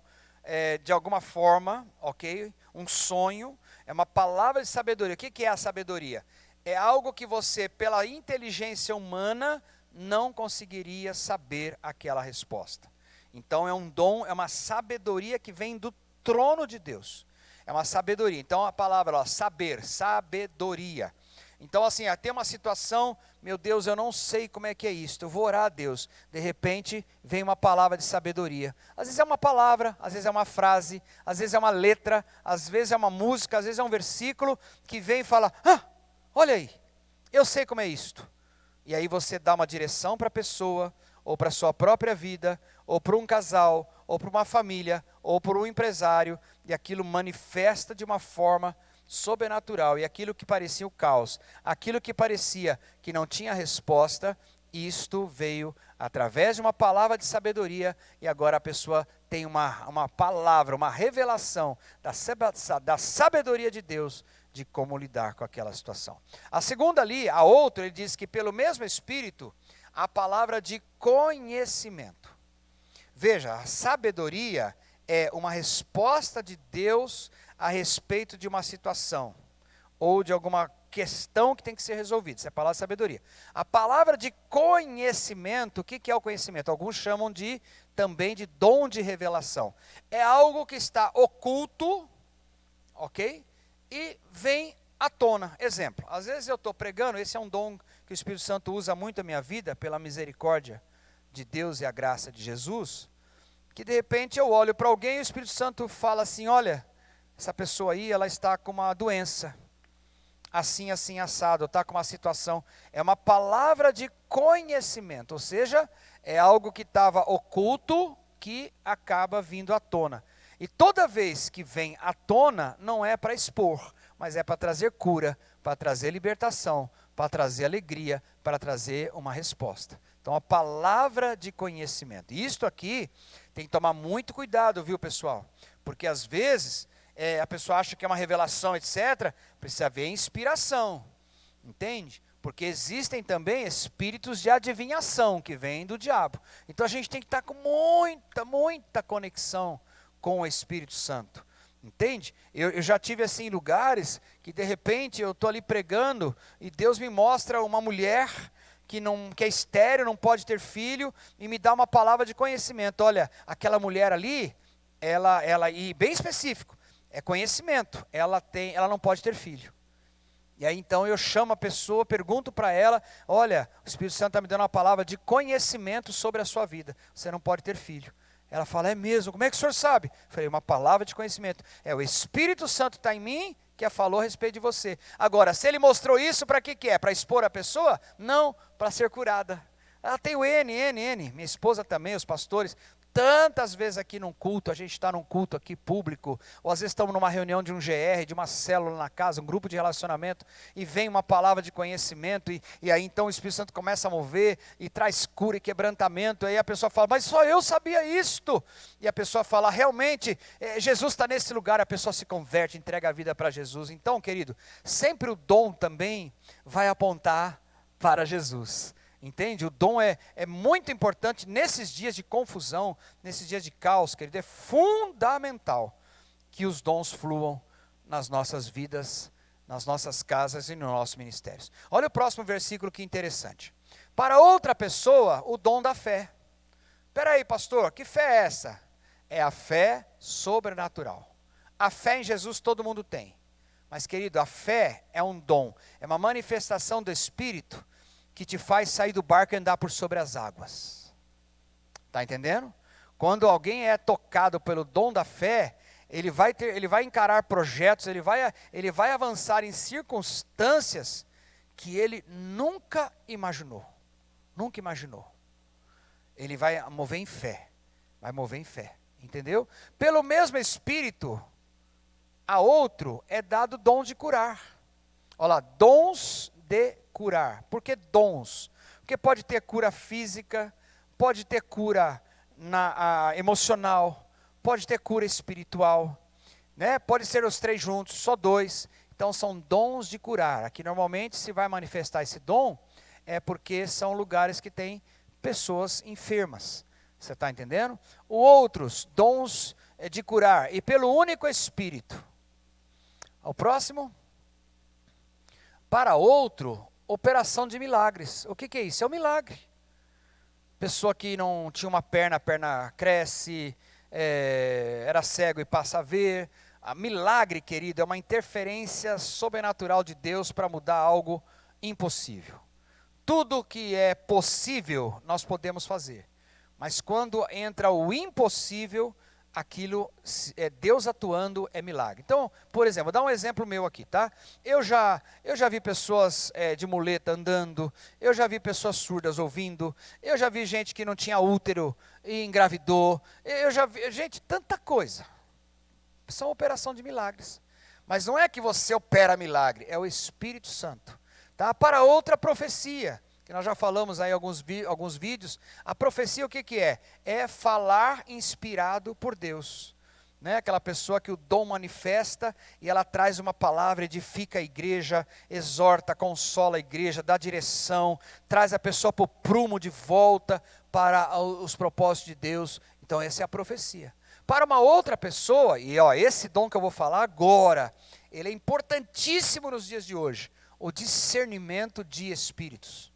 de alguma forma, ok? Um sonho, é uma palavra de sabedoria. O que é a sabedoria? É algo que você, pela inteligência humana, não conseguiria saber aquela resposta. Então é um dom, é uma sabedoria que vem do trono de Deus. É uma sabedoria. Então a palavra, saber, sabedoria. Então assim, tem uma situação, meu Deus, eu não sei como é que é isso, eu vou orar a Deus. De repente, vem uma palavra de sabedoria. Às vezes é uma palavra, às vezes é uma frase, às vezes é uma letra, às vezes é uma música, às vezes é um versículo que vem e fala, olha aí, eu sei como é isto. E aí você dá uma direção para a pessoa, ou para a sua própria vida, ou para um casal, ou para uma família, ou para um empresário, e aquilo manifesta de uma forma sobrenatural, e aquilo que parecia o caos, aquilo que parecia que não tinha resposta, isto veio através de uma palavra de sabedoria, e agora a pessoa tem uma palavra, uma revelação da sabedoria de Deus, de como lidar com aquela situação. A segunda ali, a outra, ele diz que pelo mesmo Espírito, a palavra de conhecimento. Veja, a sabedoria é uma resposta de Deus a respeito de uma situação, ou de alguma questão que tem que ser resolvida. Isso é a palavra de sabedoria. A palavra de conhecimento, o que é o conhecimento? Alguns chamam também de dom de revelação. É algo que está oculto, ok? E vem à tona. Exemplo, às vezes eu estou pregando, esse é um dom que o Espírito Santo usa muito na minha vida, pela misericórdia de Deus e a graça de Jesus, que de repente eu olho para alguém e o Espírito Santo fala assim, olha, essa pessoa aí, ela está com uma doença, assim, assim, assado, está com uma situação, é uma palavra de conhecimento, ou seja, é algo que estava oculto, que acaba vindo à tona. E toda vez que vem à tona, não é para expor, mas é para trazer cura, para trazer libertação, para trazer alegria, para trazer uma resposta. Então, a palavra de conhecimento. Isto aqui tem que tomar muito cuidado, viu, pessoal? Porque às vezes a pessoa acha que é uma revelação, etc. Precisa haver inspiração, entende? Porque existem também espíritos de adivinhação que vêm do diabo. Então a gente tem que estar com muita conexão com o Espírito Santo. Entende? Eu já tive assim lugares que de repente eu estou ali pregando e Deus me mostra uma mulher que é estéril, não pode ter filho, e me dá uma palavra de conhecimento. Olha, aquela mulher ali, e bem específico, é conhecimento, ela não pode ter filho. E aí então eu chamo a pessoa, pergunto para ela, olha, o Espírito Santo está me dando uma palavra de conhecimento sobre a sua vida, você não pode ter filho. Ela fala, é mesmo, como é que o senhor sabe? Eu falei, uma palavra de conhecimento, o Espírito Santo está em mim, que falou a respeito de você. Agora, se ele mostrou isso, para que é? Para expor a pessoa? Não, para ser curada. Ela tem o N, minha esposa também, os pastores. Tantas vezes aqui num culto, a gente está num culto aqui público, ou às vezes estamos numa reunião de um GR, de uma célula na casa, um grupo de relacionamento, e vem uma palavra de conhecimento, e aí então o Espírito Santo começa a mover, e traz cura e quebrantamento, aí a pessoa fala, mas só eu sabia isto, e a pessoa fala, realmente, Jesus está nesse lugar, a pessoa se converte, entrega a vida para Jesus. Então, querido, sempre o dom também vai apontar para Jesus. Entende? O dom é muito importante nesses dias de confusão, nesses dias de caos, querido. É fundamental que os dons fluam nas nossas vidas, nas nossas casas e nos nossos ministérios. Olha o próximo versículo, que interessante. Para outra pessoa, o dom da fé. Espera aí, pastor, que fé é essa? É a fé sobrenatural. A fé em Jesus todo mundo tem. Mas, querido, a fé é um dom, é uma manifestação do Espírito que te faz sair do barco e andar por sobre as águas. Está entendendo? Quando alguém é tocado pelo dom da fé, ele vai encarar projetos, ele vai avançar em circunstâncias que ele nunca imaginou. Nunca imaginou. Ele vai mover em fé. Vai mover em fé. Entendeu? Pelo mesmo Espírito, a outro é dado dom de curar. Olha lá, dons de curar. Por que dons? Porque pode ter cura física, pode ter cura emocional, pode ter cura espiritual, né? Pode ser os três juntos, só dois. Então são dons de curar. Aqui normalmente se vai manifestar esse dom, é porque são lugares que tem pessoas enfermas. Você está entendendo? Outros dons de curar, e pelo único Espírito. O próximo. Para outro, operação de milagres. O que é isso? É um milagre. Pessoa que não tinha uma perna, a perna cresce, era cego e passa a ver. Milagre, querido, é uma interferência sobrenatural de Deus para mudar algo impossível. Tudo que é possível, nós podemos fazer. Mas quando entra o impossível, aquilo, Deus atuando, é milagre. Então, por exemplo, vou dar um exemplo meu aqui, tá? Eu já vi pessoas de muleta andando, eu já vi pessoas surdas ouvindo, eu já vi gente que não tinha útero e engravidou, eu já vi, gente, tanta coisa. São operação de milagres. Mas não é que você opera milagre, é o Espírito Santo. Tá? Para outra profecia, que nós já falamos aí em alguns vídeos, a profecia o que é? É falar inspirado por Deus. Né? Aquela pessoa que o dom manifesta e ela traz uma palavra, edifica a igreja, exorta, consola a igreja, dá direção, traz a pessoa para o prumo de volta para os propósitos de Deus. Então essa é a profecia. Para uma outra pessoa, e esse dom que eu vou falar agora, ele é importantíssimo nos dias de hoje, o discernimento de espíritos.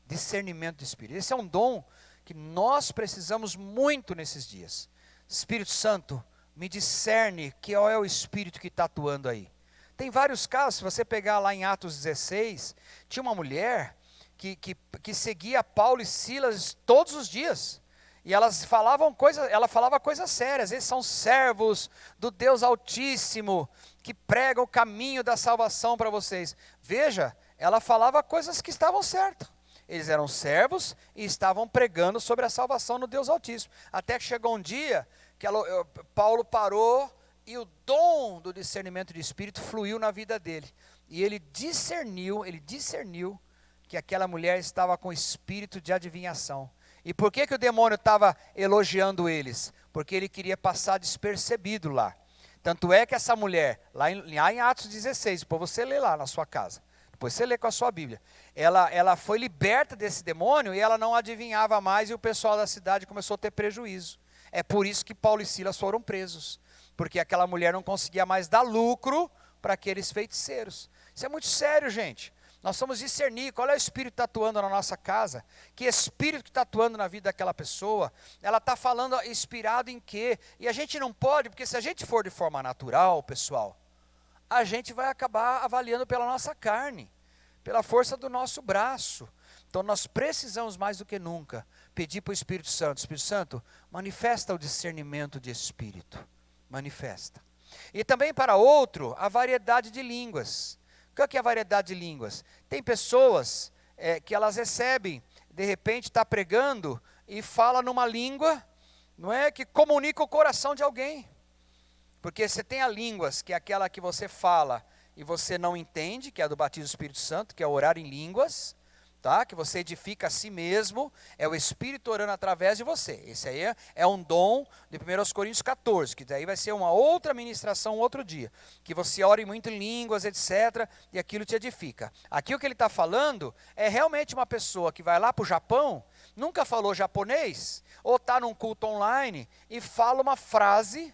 Discernimento de espírito. Esse é um dom que nós precisamos muito nesses dias. Espírito Santo, me discerne qual é o espírito que está atuando aí. Tem vários casos, se você pegar lá em Atos 16, tinha uma mulher que seguia Paulo e Silas todos os dias. E ela falava coisas sérias. Eles são servos do Deus Altíssimo, que pregam o caminho da salvação para vocês. Veja, ela falava coisas que estavam certas. Eles eram servos e estavam pregando sobre a salvação no Deus Altíssimo. Até que chegou um dia que Paulo parou E o dom do discernimento de espírito fluiu na vida dele. E ele discerniu que aquela mulher estava com espírito de adivinhação. E por que o demônio estava elogiando eles? Porque ele queria passar despercebido lá. Tanto é que essa mulher, lá em Atos 16, depois você lê lá na sua casa, depois você lê com a sua Bíblia, ela foi liberta desse demônio e ela não adivinhava mais e o pessoal da cidade começou a ter prejuízo. É por isso que Paulo e Silas foram presos, porque aquela mulher não conseguia mais dar lucro para aqueles feiticeiros. Isso é muito sério, gente. Nós vamos discernir qual é o espírito que está atuando na nossa casa, que espírito que está atuando na vida daquela pessoa, ela está falando inspirado em quê? E a gente não pode, porque se a gente for de forma natural, pessoal, a gente vai acabar avaliando pela nossa carne, pela força do nosso braço. Então nós precisamos mais do que nunca pedir para o Espírito Santo, manifesta o discernimento de espírito, manifesta. E também para outro, a variedade de línguas. O que é a variedade de línguas? Tem pessoas que elas recebem, de repente está pregando e fala numa língua, não é, que comunica o coração de alguém. Porque você tem a línguas, que é aquela que você fala e você não entende, que é a do batismo do Espírito Santo, que é orar em línguas, tá? Que você edifica a si mesmo, é o Espírito orando através de você. Esse aí é um dom de 1 Coríntios 14, que daí vai ser uma outra ministração outro dia, que você ore muito em línguas, etc., e aquilo te edifica. Aqui o que ele está falando é realmente uma pessoa que vai lá para o Japão, nunca falou japonês, ou está num culto online e fala uma frase,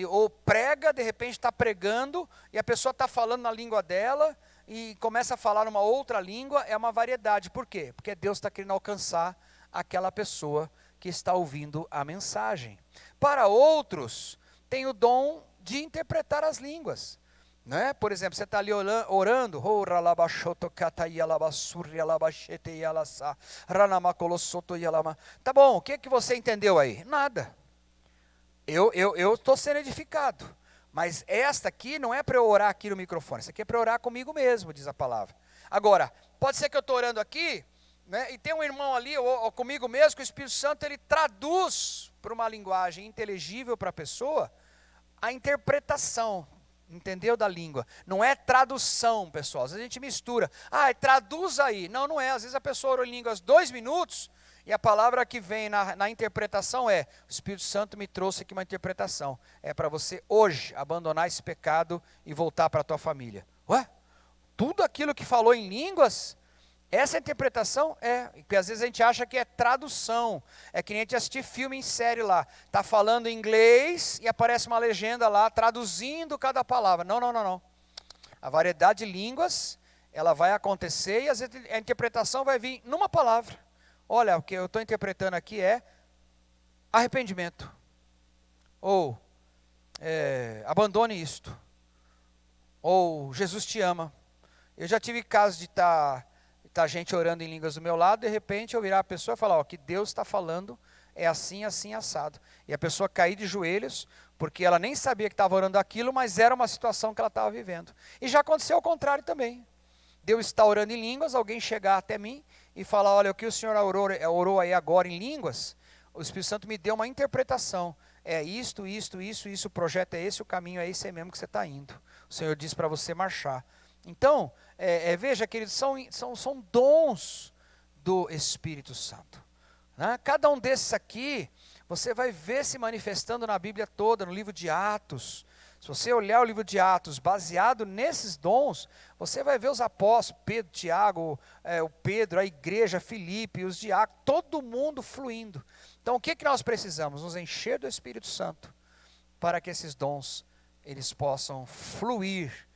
ou prega, de repente está pregando, e a pessoa está falando na língua dela, e começa a falar uma outra língua, é uma variedade. Por quê? Porque Deus está querendo alcançar aquela pessoa que está ouvindo a mensagem. Para outros, tem o dom de interpretar as línguas. Né? Por exemplo, você está ali orando, tá bom, o que você entendeu aí? Nada. Eu estou sendo edificado. Mas esta aqui não é para eu orar aqui no microfone, isso aqui é para eu orar comigo mesmo, diz a palavra. Agora, pode ser que eu estou orando aqui, né, e tem um irmão ali, ou comigo mesmo, que o Espírito Santo ele traduz para uma linguagem inteligível para a pessoa, a interpretação, entendeu, da língua. Não é tradução, pessoal, às vezes a gente mistura. Traduz aí. Não é, às vezes a pessoa orou em línguas 2 minutos, e a palavra que vem na interpretação é, o Espírito Santo me trouxe aqui uma interpretação. É para você hoje abandonar esse pecado e voltar para a tua família. Ué? Tudo aquilo que falou em línguas, essa interpretação porque às vezes a gente acha que é tradução. É que nem a gente assistir filme em série lá. Está falando em inglês e aparece uma legenda lá traduzindo cada palavra. Não. A variedade de línguas, ela vai acontecer e às vezes a interpretação vai vir numa palavra. Olha, o que eu estou interpretando aqui é arrependimento. Ou abandone isto. Ou Jesus te ama. Eu já tive casos de tá gente orando em línguas do meu lado, de repente eu virar a pessoa e falar, o que Deus está falando é assim, assim, assado. E a pessoa cair de joelhos, porque ela nem sabia que estava orando aquilo, mas era uma situação que ela estava vivendo. E já aconteceu ao contrário também. Deus está orando em línguas, alguém chegar até mim e falar, olha, o que o senhor orou aí agora em línguas, o Espírito Santo me deu uma interpretação, é isto, o projeto é esse, o caminho é esse aí mesmo que você está indo. O Senhor diz para você marchar. Então, veja, queridos, são dons do Espírito Santo. Né? Cada um desses aqui, você vai ver se manifestando na Bíblia toda, no livro de Atos. Se você olhar o livro de Atos, baseado nesses dons, você vai ver os apóstolos, Pedro, Tiago, o Pedro, a igreja, Filipe, os diáconos, todo mundo fluindo. Então o que nós precisamos? Nos encher do Espírito Santo, para que esses dons, eles possam fluir,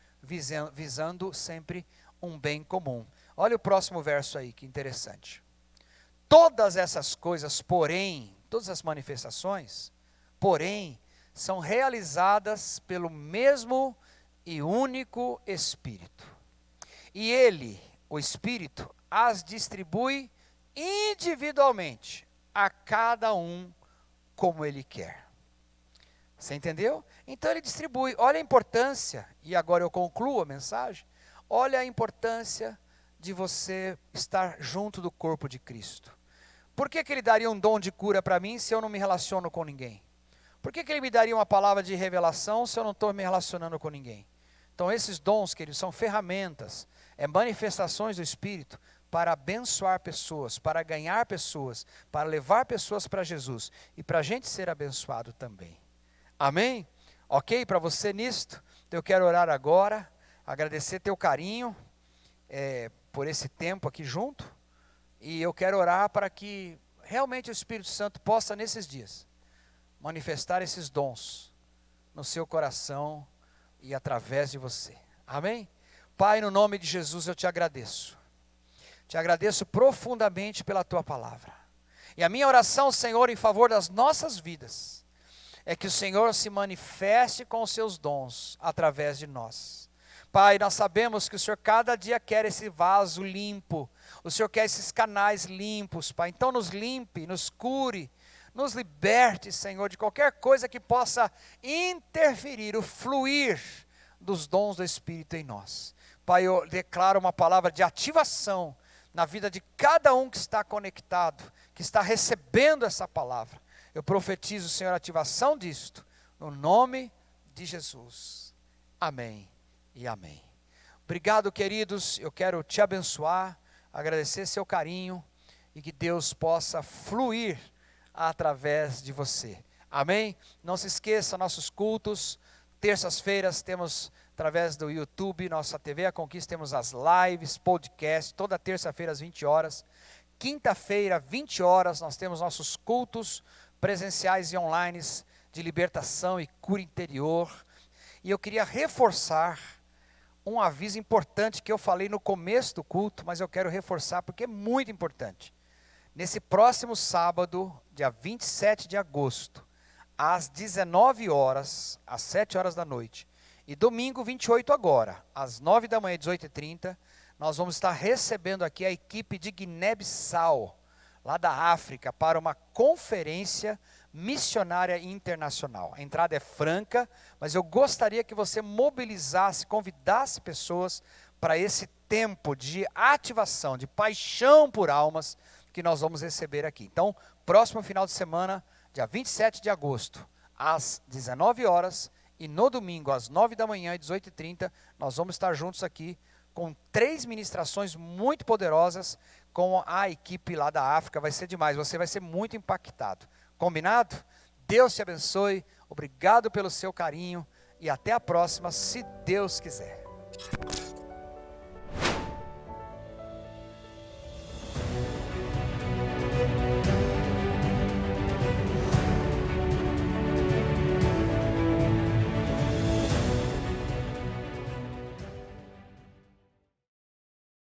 visando sempre um bem comum. Olha o próximo verso aí, que interessante. Todas essas coisas, porém, todas as manifestações, porém, são realizadas pelo mesmo e único Espírito. E Ele, o Espírito, as distribui individualmente a cada um como Ele quer. Você entendeu? Então Ele distribui. Olha a importância, e agora eu concluo a mensagem, olha a importância de você estar junto do corpo de Cristo. Por que Ele daria um dom de cura para mim se eu não me relaciono com ninguém? Por que ele me daria uma palavra de revelação se eu não estou me relacionando com ninguém? Então esses dons, queridos, são ferramentas, manifestações do Espírito para abençoar pessoas, para ganhar pessoas, para levar pessoas para Jesus e para a gente ser abençoado também. Amém? Ok para você nisto? Então eu quero orar agora, agradecer teu carinho por esse tempo aqui junto, e eu quero orar para que realmente o Espírito Santo possa nesses dias manifestar esses dons no seu coração e através de você. Amém? Pai, no nome de Jesus eu te agradeço. Te agradeço profundamente pela tua palavra. E a minha oração, Senhor, em favor das nossas vidas, é que o Senhor se manifeste com os seus dons através de nós. Pai, nós sabemos que o Senhor cada dia quer esse vaso limpo, o Senhor quer esses canais limpos, Pai. Então nos limpe, nos cure, nos liberte, Senhor, de qualquer coisa que possa interferir, o fluir dos dons do Espírito em nós. Pai, eu declaro uma palavra de ativação na vida de cada um que está conectado, que está recebendo essa palavra. Eu profetizo, Senhor, a ativação disto, no nome de Jesus. Amém e amém. Obrigado, queridos, eu quero te abençoar, agradecer seu carinho e que Deus possa fluir através de você. Amém? Não se esqueça, nossos cultos, terças-feiras temos através do YouTube, nossa TV A Conquista, temos as lives, podcast, toda terça-feira às 20 horas. Quinta-feira, 20 horas, nós temos nossos cultos presenciais e online de libertação e cura interior. E eu queria reforçar um aviso importante que eu falei no começo do culto, mas eu quero reforçar porque é muito importante. Nesse próximo sábado, dia 27 de agosto, às 19 horas, às 7 horas da noite, e domingo 28 agora, às 9 da manhã, 18h30, nós vamos estar recebendo aqui a equipe de Guiné-Bissau, lá da África, para uma conferência missionária internacional. A entrada é franca, mas eu gostaria que você mobilizasse, convidasse pessoas para esse tempo de ativação, de paixão por almas, que nós vamos receber aqui. Então, próximo final de semana, dia 27 de agosto, às 19 horas, e no domingo, às 9 da manhã e 18h30, nós vamos estar juntos aqui com 3 ministrações muito poderosas com a equipe lá da África. Vai ser demais, você vai ser muito impactado. Combinado? Deus te abençoe, obrigado pelo seu carinho e até a próxima, se Deus quiser.